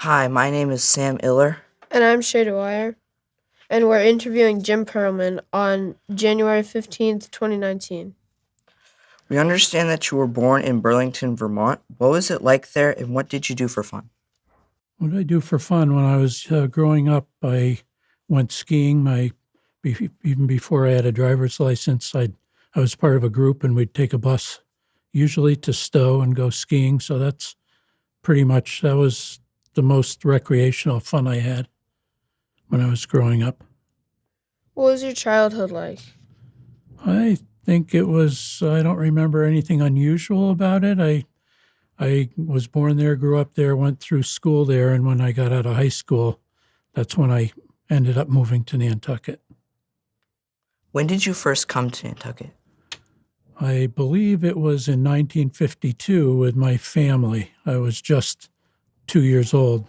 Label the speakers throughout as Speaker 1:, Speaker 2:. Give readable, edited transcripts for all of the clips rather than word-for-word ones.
Speaker 1: Hi, my name is Sam Iller.
Speaker 2: And I'm Shay Dwyer, and we're interviewing Jim Perelman on January 15th, 2019.
Speaker 1: We understand that you were born in Burlington, Vermont. What was it like there, and what did you do for fun?
Speaker 3: What did I do for fun when I was growing up? I went skiing. Even before I had a driver's license, I was part of a group, and we'd take a bus, usually to Stowe, and go skiing. So that was the most recreational fun I had when I was growing up.
Speaker 2: What was your childhood like?
Speaker 3: I think it was. I don't remember anything unusual about it. I was born there, grew up there, went through school there, and when I got out of high school, that's when I ended up moving to Nantucket.
Speaker 1: When did you first come to Nantucket?
Speaker 3: I believe it was in 1952 with my family. I was just 2 years old.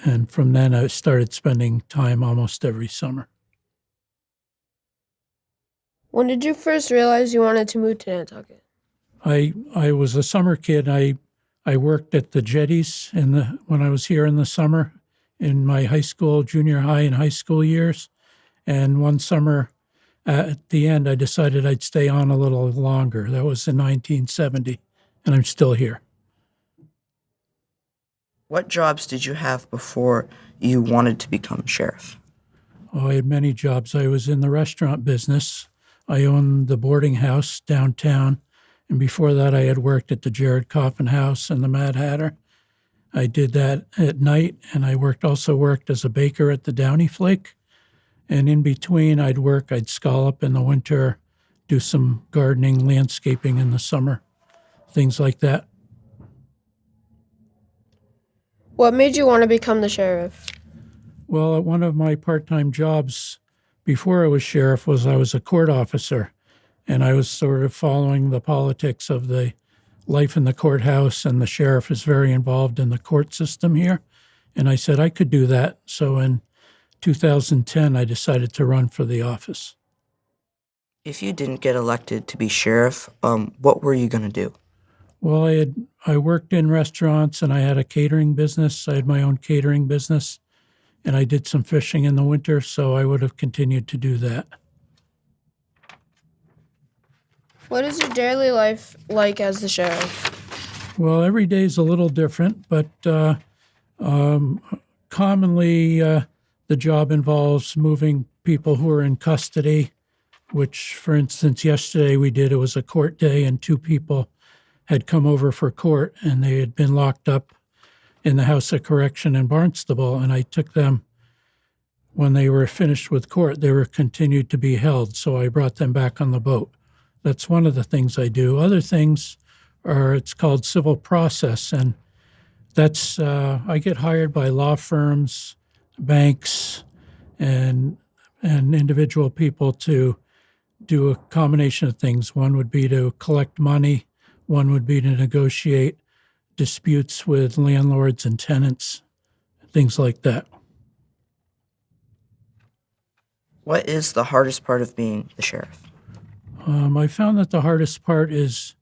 Speaker 3: And from then, I started spending time almost every summer.
Speaker 2: When did you first realize you wanted to move to Nantucket?
Speaker 3: I was a summer kid. I worked at the jetties when I was here in the summer in my high school, junior high, and high school years. And one summer at the end, I decided I'd stay on a little longer. That was in 1970, and I'm still here.
Speaker 1: What jobs did you have before you wanted to become sheriff?
Speaker 3: Oh, I had many jobs. I was in the restaurant business. I owned the boarding house downtown. And before that, I had worked at the Jared Coffin House and the Mad Hatter. I did that at night, and I also worked as a baker at the Downy Flake. And in between, I'd scallop in the winter, do some gardening, landscaping in the summer, things like that.
Speaker 2: What made you want to become the sheriff?
Speaker 3: Well, one of my part-time jobs before I was sheriff was I was a court officer, and I was sort of following the politics of the life in the courthouse, and the sheriff is very involved in the court system here. And I said I could do that. So in 2010, I decided to run for the office.
Speaker 1: If you didn't get elected to be sheriff, what were you going to do?
Speaker 3: Well, I worked in restaurants, and I had a catering business. I had my own catering business, and I did some fishing in the winter, so I would have continued to do that.
Speaker 2: What is your daily life like as the sheriff?
Speaker 3: Well, every day is a little different, but commonly the job involves moving people who are in custody, which, for instance, yesterday it was a court day, and two people had come over for court, and they had been locked up in the House of Correction in Barnstable, and I took them when they were finished with court. They were continued to be held, so I brought them back on the boat. That's one of the things I do. Other things it's called civil process, and that's I get hired by law firms, banks, and individual people to do a combination of things. One would be to collect money. One would be to negotiate disputes with landlords and tenants, things like that.
Speaker 1: What is the hardest part of being the sheriff?
Speaker 3: I found that the hardest part is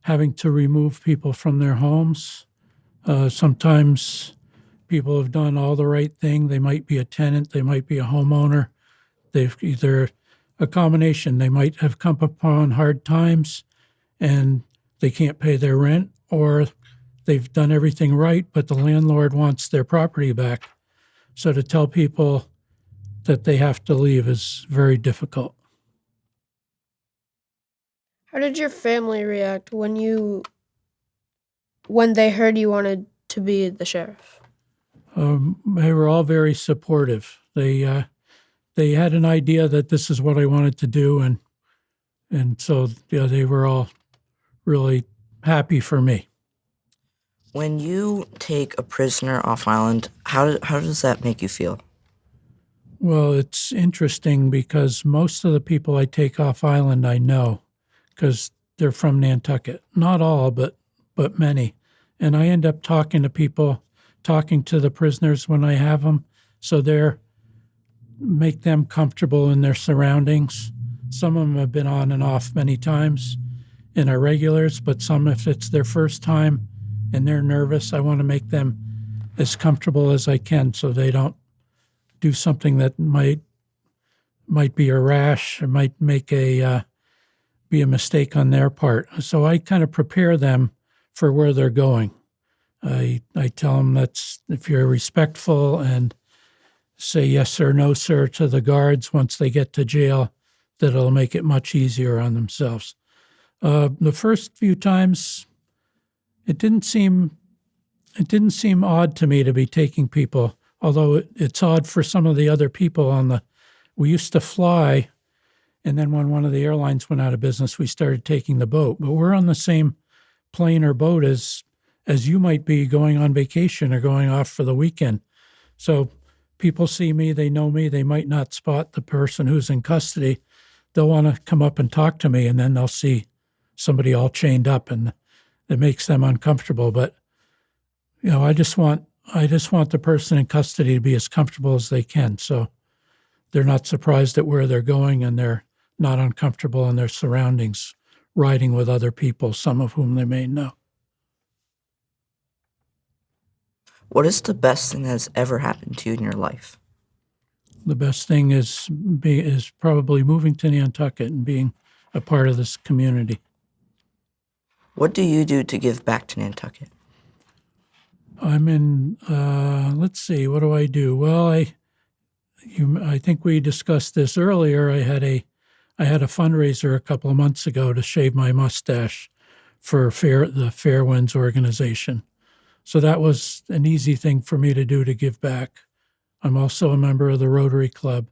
Speaker 3: having to remove people from their homes. Sometimes people have done all the right thing. They might be a tenant, they might be a homeowner. They've either a combination. They might have come upon hard times and they can't pay their rent, or they've done everything right, but the landlord wants their property back. So to tell people that they have to leave is very difficult.
Speaker 2: How did your family react when they heard you wanted to be the sheriff?
Speaker 3: They were all very supportive. They had an idea that this is what I wanted to do, and so they were all really happy for me.
Speaker 1: When you take a prisoner off island, how does that make you feel?
Speaker 3: Well, it's interesting because most of the people I take off island I know, because they're from Nantucket. Not all, but many. And I end up talking to the prisoners when I have them, so make them comfortable in their surroundings. Some of them have been on and off many times and are regulars, but some, if it's their first time and they're nervous, I want to make them as comfortable as I can so they don't do something that might be a rash or might make be a mistake on their part. So I kind of prepare them for where they're going. I tell them that's if you're respectful and say yes or no, sir, to the guards once they get to jail, that it'll make it much easier on themselves. The first few times, it didn't seem odd to me to be taking people, although it's odd for some of the other people on the. We used to fly, and then when one of the airlines went out of business, we started taking the boat. But we're on the same plane or boat as you might be going on vacation or going off for the weekend. So people see me, they know me, they might not spot the person who's in custody. They'll want to come up and talk to me, and then they'll see somebody all chained up, and it makes them uncomfortable. But I just want the person in custody to be as comfortable as they can, so they're not surprised at where they're going, and they're not uncomfortable in their surroundings, riding with other people, some of whom they may know.
Speaker 1: What is the best thing that's ever happened to you in your life?
Speaker 3: The best thing is probably moving to Nantucket and being a part of this community.
Speaker 1: What do you do to give back to Nantucket?
Speaker 3: I'm in. Let's see. What do I do? Well, I think we discussed this earlier. I had a fundraiser a couple of months ago to shave my mustache for the Fairwinds organization. So that was an easy thing for me to do to give back. I'm also a member of the Rotary Club,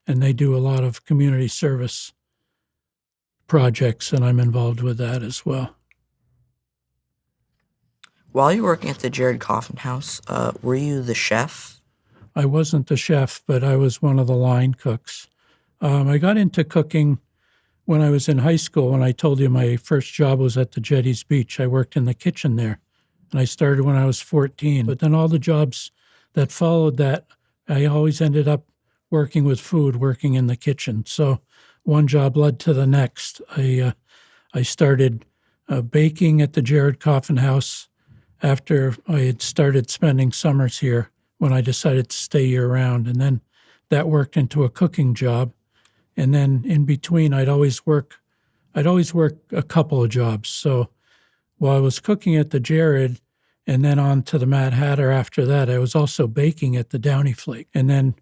Speaker 3: and they do a lot of community service projects, and I'm involved with that as well.
Speaker 1: While you were working at the Jared Coffin House, were you the chef?
Speaker 3: I wasn't the chef, but I was one of the line cooks. I got into cooking when I was in high school. When I told you my first job was at the Jetties Beach, I worked in the kitchen there. And I started when I was 14. But then all the jobs that followed that, I always ended up working with food, working in the kitchen. So one job led to the next. I started baking at the Jared Coffin House after I had started spending summers here when I decided to stay year-round. And then that worked into a cooking job. And then in between, I'd always work a couple of jobs. So while I was cooking at the Jared and then on to the Mad Hatter after that, I was also baking at the Downy Flake. And then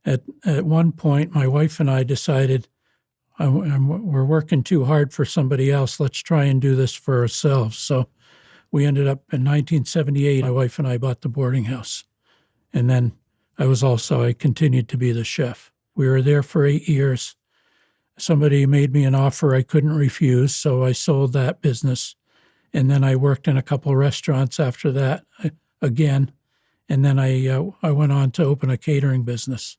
Speaker 3: at one point, my wife and I decided we're working too hard for somebody else. Let's try and do this for ourselves. So we ended up in 1978, my wife and I bought the boarding house. And then I continued to be the chef. We were there for 8 years. Somebody made me an offer I couldn't refuse, so I sold that business. And then I worked in a couple of restaurants after that again. And then I went on to open a catering business,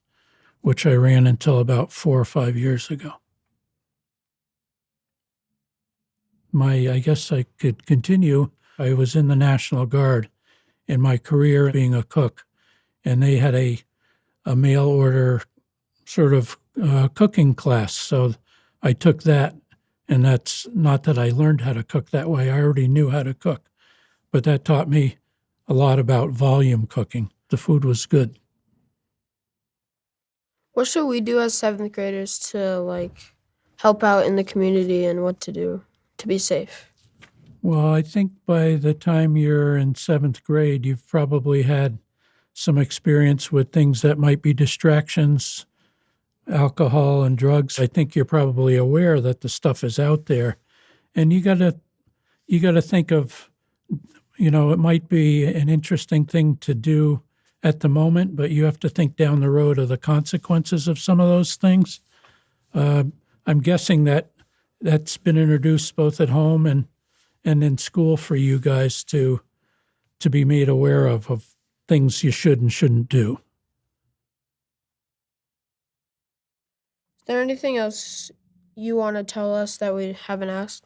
Speaker 3: which I ran until about 4 or 5 years ago. I guess I could continue. I was in the National Guard in my career being a cook, and they had a mail order sort of cooking class. So I took that. And that's not that I learned how to cook that way. I already knew how to cook. But that taught me a lot about volume cooking. The food was good.
Speaker 2: What should we do as 7th graders to help out in the community and what to do to be safe?
Speaker 3: Well, I think by the time you're in 7th grade, you've probably had some experience with things that might be distractions, alcohol and drugs. I think you're probably aware that the stuff is out there, and you got to think of, it might be an interesting thing to do at the moment, but you have to think down the road of the consequences of some of those things. I'm guessing that's been introduced both at home and in school for you guys to be made aware of things you should and shouldn't do.
Speaker 2: Is there anything else you want to tell us that we haven't asked?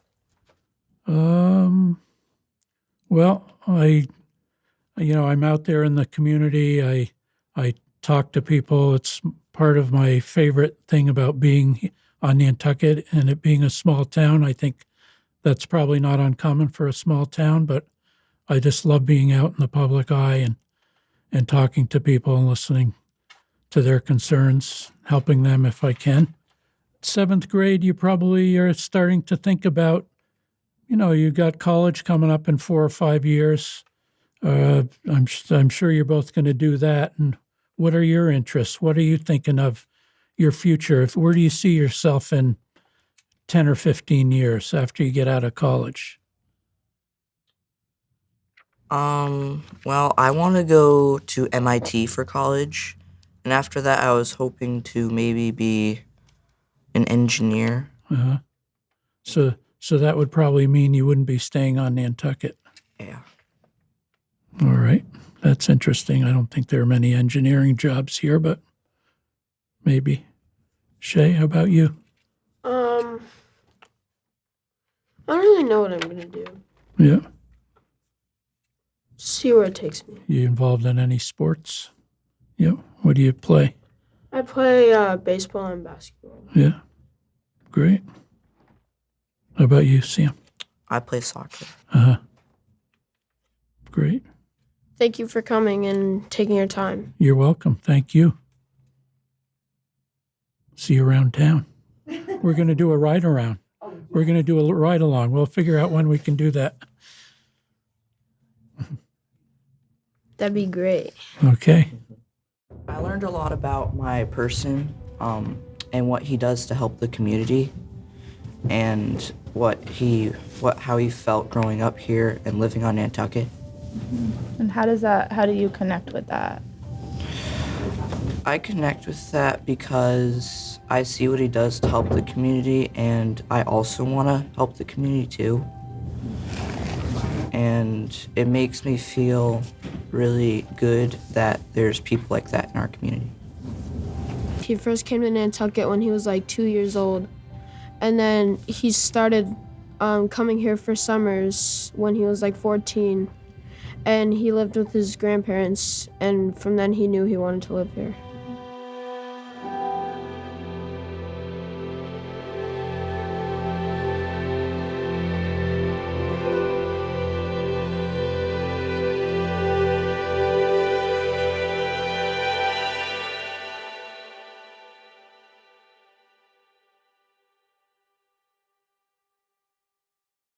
Speaker 3: Well, I'm out there in the community. I talk to people. It's part of my favorite thing about being on Nantucket and it being a small town. I think that's probably not uncommon for a small town, but I just love being out in the public eye and talking to people and listening to their concerns, helping them if I can. Seventh grade, you probably are starting to think about, you got college coming up in 4 or 5 years. I'm sure you're both going to do that. And what are your interests? What are you thinking of your future? Where do you see yourself in 10 or 15 years after you get out of college?
Speaker 1: Well, I want to go to MIT for college, and after that, I was hoping to maybe be an engineer.
Speaker 3: Uh-huh. So that would probably mean you wouldn't be staying on Nantucket.
Speaker 1: Yeah.
Speaker 3: All right. That's interesting. I don't think there are many engineering jobs here, but maybe. Shay, how about you?
Speaker 2: I don't really know what I'm gonna do.
Speaker 3: Yeah.
Speaker 2: See where it takes me.
Speaker 3: You involved in any sports? Yeah. What do you play?
Speaker 2: I play baseball and basketball.
Speaker 3: Yeah. Great. How about you, Sam?
Speaker 1: I play soccer.
Speaker 3: Uh-huh. Great.
Speaker 2: Thank you for coming and taking your time.
Speaker 3: You're welcome. Thank you. See you around town. We're going to do a ride around. We're going to do a ride along. We'll figure out when we can do that.
Speaker 2: That'd be great.
Speaker 3: Okay.
Speaker 1: I learned a lot about my person, and what he does to help the community, and how he felt growing up here and living on Nantucket.
Speaker 4: And how do you connect with that?
Speaker 1: I connect with that because I see what he does to help the community, and I also want to help the community too. And it makes me feel really good that there's people like that in our community.
Speaker 2: He first came to Nantucket when he was like 2 years old. And then he started coming here for summers when he was like 14. And he lived with his grandparents. And from then he knew he wanted to live here.